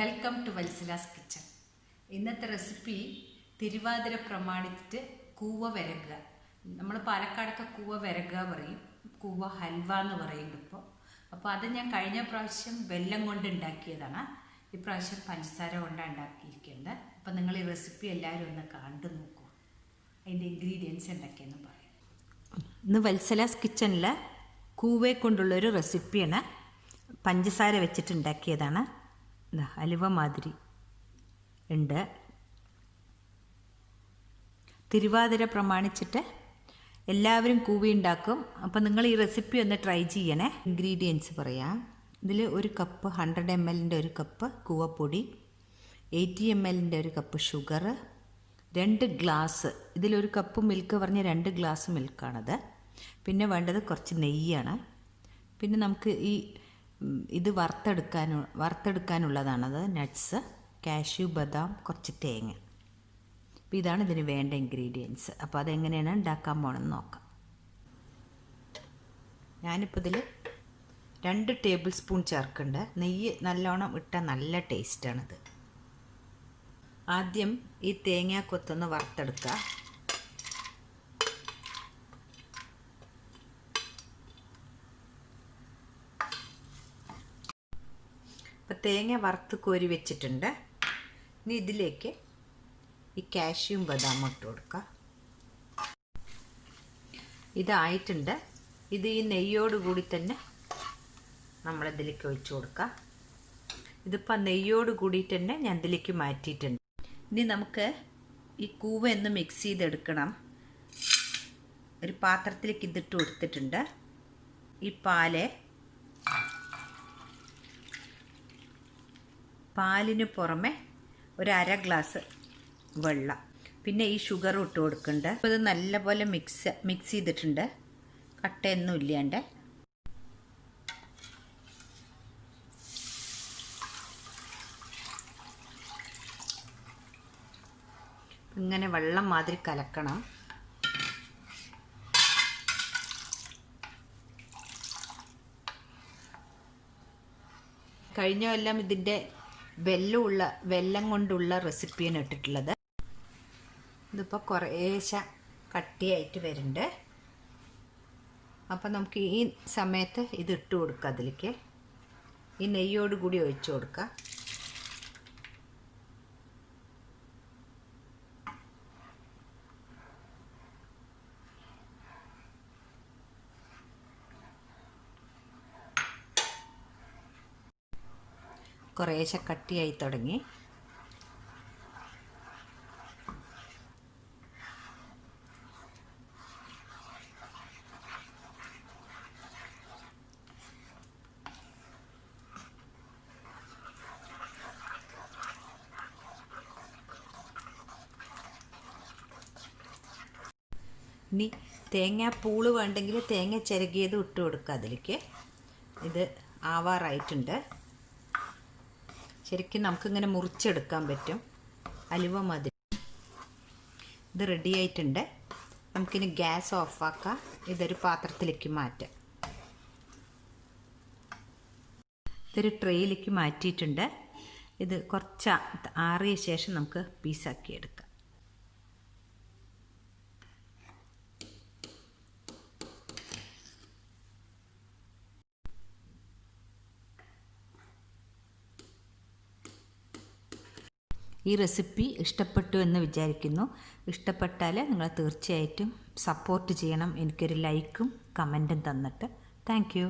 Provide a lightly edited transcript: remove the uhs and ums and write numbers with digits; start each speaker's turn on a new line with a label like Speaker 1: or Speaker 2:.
Speaker 1: Welcome to Vatsala's kitchen. ഇന്നത്തെ recipe Thiruvathira പ്രമാണിച്ചിട്ട് കൂവ വിരകുക. നമ്മൾ പാലക്കാടൊക്കെ കൂവ വിരകുക പറയും, കൂവ ഹൽവ എന്ന് പറയുന്നുണ്ട് ഇപ്പോൾ. അപ്പോൾ അത് ഞാൻ കഴിഞ്ഞ പ്രാവശ്യം വെല്ലം കൊണ്ട് ഉണ്ടാക്കിയതാണ്. ഇപ്രാവശ്യം പഞ്ചസാര കൊണ്ടാണ് ഉണ്ടാക്കിയിരിക്കുന്നത്. അപ്പോൾ നിങ്ങൾ ഈ റെസിപ്പി എല്ലാവരും ഒന്ന് കണ്ടു നോക്കൂ. അതിൻ്റെ ഇൻഗ്രീഡിയൻസ് എന്തൊക്കെയെന്ന് പറയാം. ഇന്ന് വത്സലാസ് കിച്ചണിൽ കൂവയെ കൊണ്ടുള്ളൊരു റെസിപ്പിയാണ്. പഞ്ചസാര വെച്ചിട്ടുണ്ടാക്കിയതാണ്. ഹലുവ മാതിരി ഉണ്ട്. തിരുവാതിര പ്രമാണിച്ചിട്ട് എല്ലാവരും കൂവി ഉണ്ടാക്കും. അപ്പം നിങ്ങൾ ഈ റെസിപ്പി ഒന്ന് ട്രൈ ചെയ്യണേ. ഇൻഗ്രീഡിയൻസ് പറയാം. ഇതിൽ ഒരു കപ്പ് 100 ml ഒരു കപ്പ് കൂവപ്പൊടി, 80 ml ഒരു കപ്പ് ഷുഗർ, 2 ഗ്ലാസ്, ഇതിലൊരു കപ്പ് മിൽക്ക് പറഞ്ഞ 2 ഗ്ലാസ് മിൽക്കാണത്. പിന്നെ വേണ്ടത് കുറച്ച് നെയ്യാണ്. പിന്നെ നമുക്ക് ഇത് വറുത്തെടുക്കാനുള്ളതാണത്. നട്ട്സ്, കാഷ്യൂ, ബദാം, കുറച്ച് തേങ്ങ. അപ്പോൾ ഇതാണ് ഇതിന് വേണ്ട ഇൻഗ്രീഡിയൻസ്. അപ്പോൾ അതെങ്ങനെയാണ് ഉണ്ടാക്കാൻ പോകണമെന്ന് നോക്കാം. ഞാനിപ്പോൾ ഇതിൽ 2 ടേബിൾ സ്പൂൺ ചേർക്കുന്നുണ്ട്. നെയ്യ് നല്ലോണം ഇട്ടാൽ നല്ല ടേസ്റ്റാണിത്. ആദ്യം ഈ തേങ്ങാക്കൊത്തൊന്ന് വറുത്തെടുക്കുക. അപ്പോൾ തേങ്ങ വറുത്ത് കോരി വെച്ചിട്ടുണ്ട്. ഇനി ഇതിലേക്ക് ഈ കാഷ്യൂം ബദാമും ഇട്ട് കൊടുക്കുക. ഇതായിട്ടുണ്ട്. ഇത് ഈ നെയ്യോട് കൂടി തന്നെ നമ്മളിതിലേക്ക് ഒഴിച്ചു കൊടുക്കുക. ഇതിപ്പോൾ നെയ്യോട് കൂടിയിട്ട് തന്നെ ഞാൻ ഇതിലേക്ക് മാറ്റിയിട്ടുണ്ട്. ഇനി നമുക്ക് ഈ കൂവ ഒന്ന് മിക്സ് ചെയ്തെടുക്കണം. ഒരു പാത്രത്തിലേക്ക് ഇതിട്ട് കൊടുത്തിട്ടുണ്ട്. ഈ പാലിന് പുറമെ ഒരു 1/2 ഗ്ലാസ് വെള്ളം, പിന്നെ ഈ ഷുഗർ ഇട്ട് കൊടുക്കുന്നുണ്ട്. അപ്പോൾ ഇത് നല്ലപോലെ മിക്സ് ചെയ്തിട്ടുണ്ട്, കട്ടയൊന്നും ഇല്ലാണ്ട്. ഇങ്ങനെ വെള്ളം മാതിരി കലക്കണം. കഴിഞ്ഞ കൊല്ലം ഇതിൻ്റെ വെല്ലം കൊണ്ടുള്ള റെസിപ്പിയാണ് ഇട്ടിട്ടുള്ളത്. ഇതിപ്പോൾ കുറേശ്ശെ കട്ടിയായിട്ട് വരുന്നുണ്ട്. അപ്പം നമുക്ക് ഈ സമയത്ത് ഇത് ഇട്ട് കൊടുക്കുക. അതിലേക്ക് ഈ നെയ്യോട് കൂടി ഒഴിച്ചു കൊടുക്കുക. കുറേശ്ശെ കട്ടിയായി തുടങ്ങി. ഇനി തേങ്ങാപ്പൂള് വേണ്ടെങ്കിൽ തേങ്ങ ചിരകിയത് ഇട്ട് കൊടുക്കുക അതിലേക്ക്. ഇത് ആവാറായിട്ടുണ്ട്. ശരിക്കും നമുക്കിങ്ങനെ മുറിച്ചെടുക്കാൻ പറ്റും, ഹലുവ മാതിരി. ഇത് റെഡി ആയിട്ടുണ്ട്. നമുക്കിനി ഗ്യാസ് ഓഫാക്കാം. ഇതൊരു പാത്രത്തിലേക്ക് മാറ്റാം. ഇതൊരു ട്രേയിലേക്ക് മാറ്റിയിട്ടുണ്ട്. ഇത് കുറച്ച് ആറിയ ശേഷം നമുക്ക് പീസാക്കി എടുക്കാം. ഈ റെസിപ്പി ഇഷ്ടപ്പെട്ടു എന്ന് വിചാരിക്കുന്നു. ഇഷ്ടപ്പെട്ടാൽ നിങ്ങൾ തീർച്ചയായിട്ടും സപ്പോർട്ട് ചെയ്യണം. എനിക്കൊരു ലൈക്കും കമൻറ്റും തന്നിട്ട്. Thank you.